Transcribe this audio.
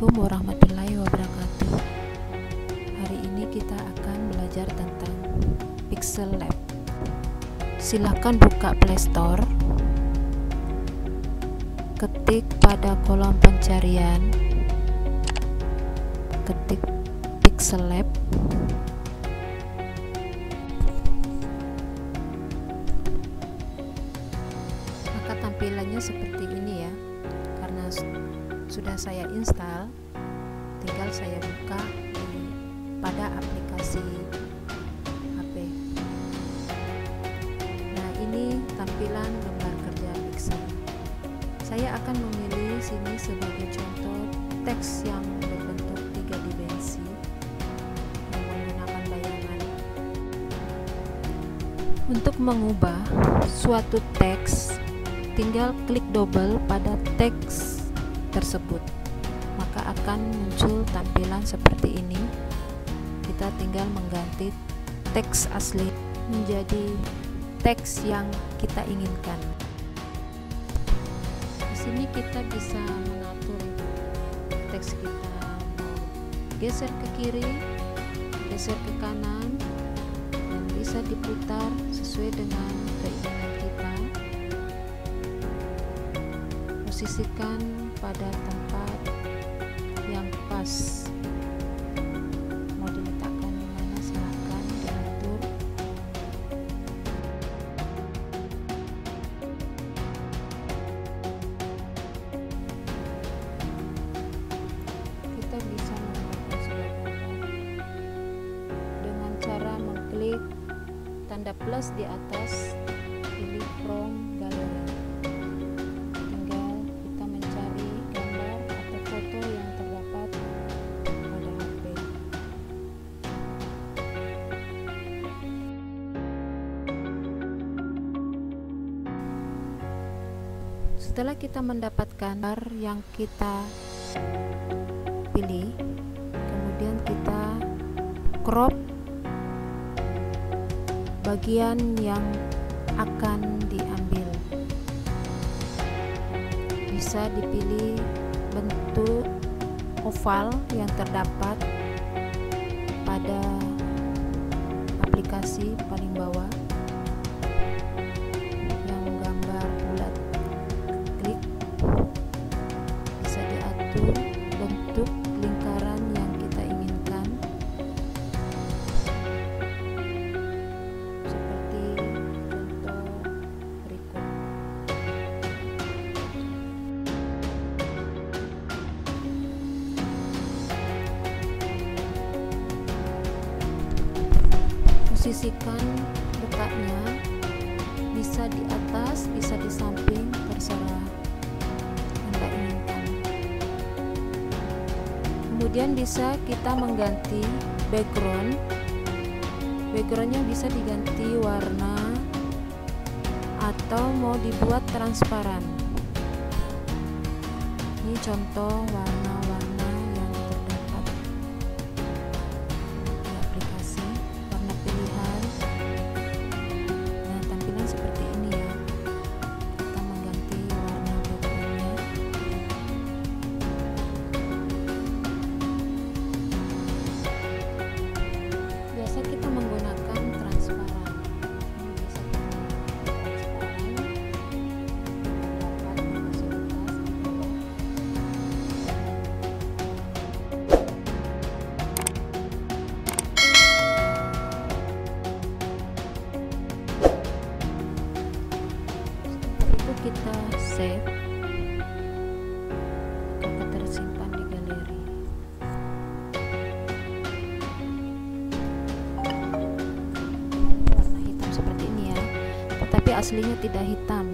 Assalamualaikum warahmatullahi wabarakatuh. Hari ini kita akan belajar tentang PixelLab. Silahkan buka Play Store, ketik pada kolom pencarian, ketik PixelLab. Maka tampilannya seperti ini ya. Karena sudah saya install, tinggal saya buka pada aplikasi HP. Nah, ini tampilan lembar kerja Pixel. Saya akan memilih sini sebagai contoh teks yang berbentuk 3 dimensi yang menggunakan bayangan. Untuk mengubah suatu teks, tinggal klik double pada teks tersebut, maka akan muncul tampilan seperti ini. Kita tinggal mengganti teks asli menjadi teks yang kita inginkan. Di sini kita bisa mengatur teks kita mau geser ke kiri, geser ke kanan, dan bisa diputar sesuai dengan keinginan kita. Posisikan pada tempat yang pas. Mau diletakkan di mana, silahkan diatur. Kita bisa menggunakan sebuah gambar dengan cara mengklik tanda plus di atas, pilih from gallery. Setelah kita mendapatkan gambar yang kita pilih, kemudian kita crop bagian yang akan diambil. Bisa dipilih bentuk oval yang terdapat pada aplikasi paling bawah. Bentuk lingkaran yang kita inginkan, seperti contoh berikut. Posisikan letaknya, bisa di atas, bisa di samping, terserah Anda inginkan. Kemudian bisa kita mengganti background. Backgroundnya bisa diganti warna atau mau dibuat transparan. Ini contoh warna-warna yang terdapat di aplikasi, warna pilihan. Nah, tampilan seperti ini ya. Kita mengganti warna backgroundnya. Biasa kita menggunakan transparan. Ini bisa transparan, dapat fasilitas. Setelah itu kita save, akan tersimpan di galeri. Aslinya tidak hitam.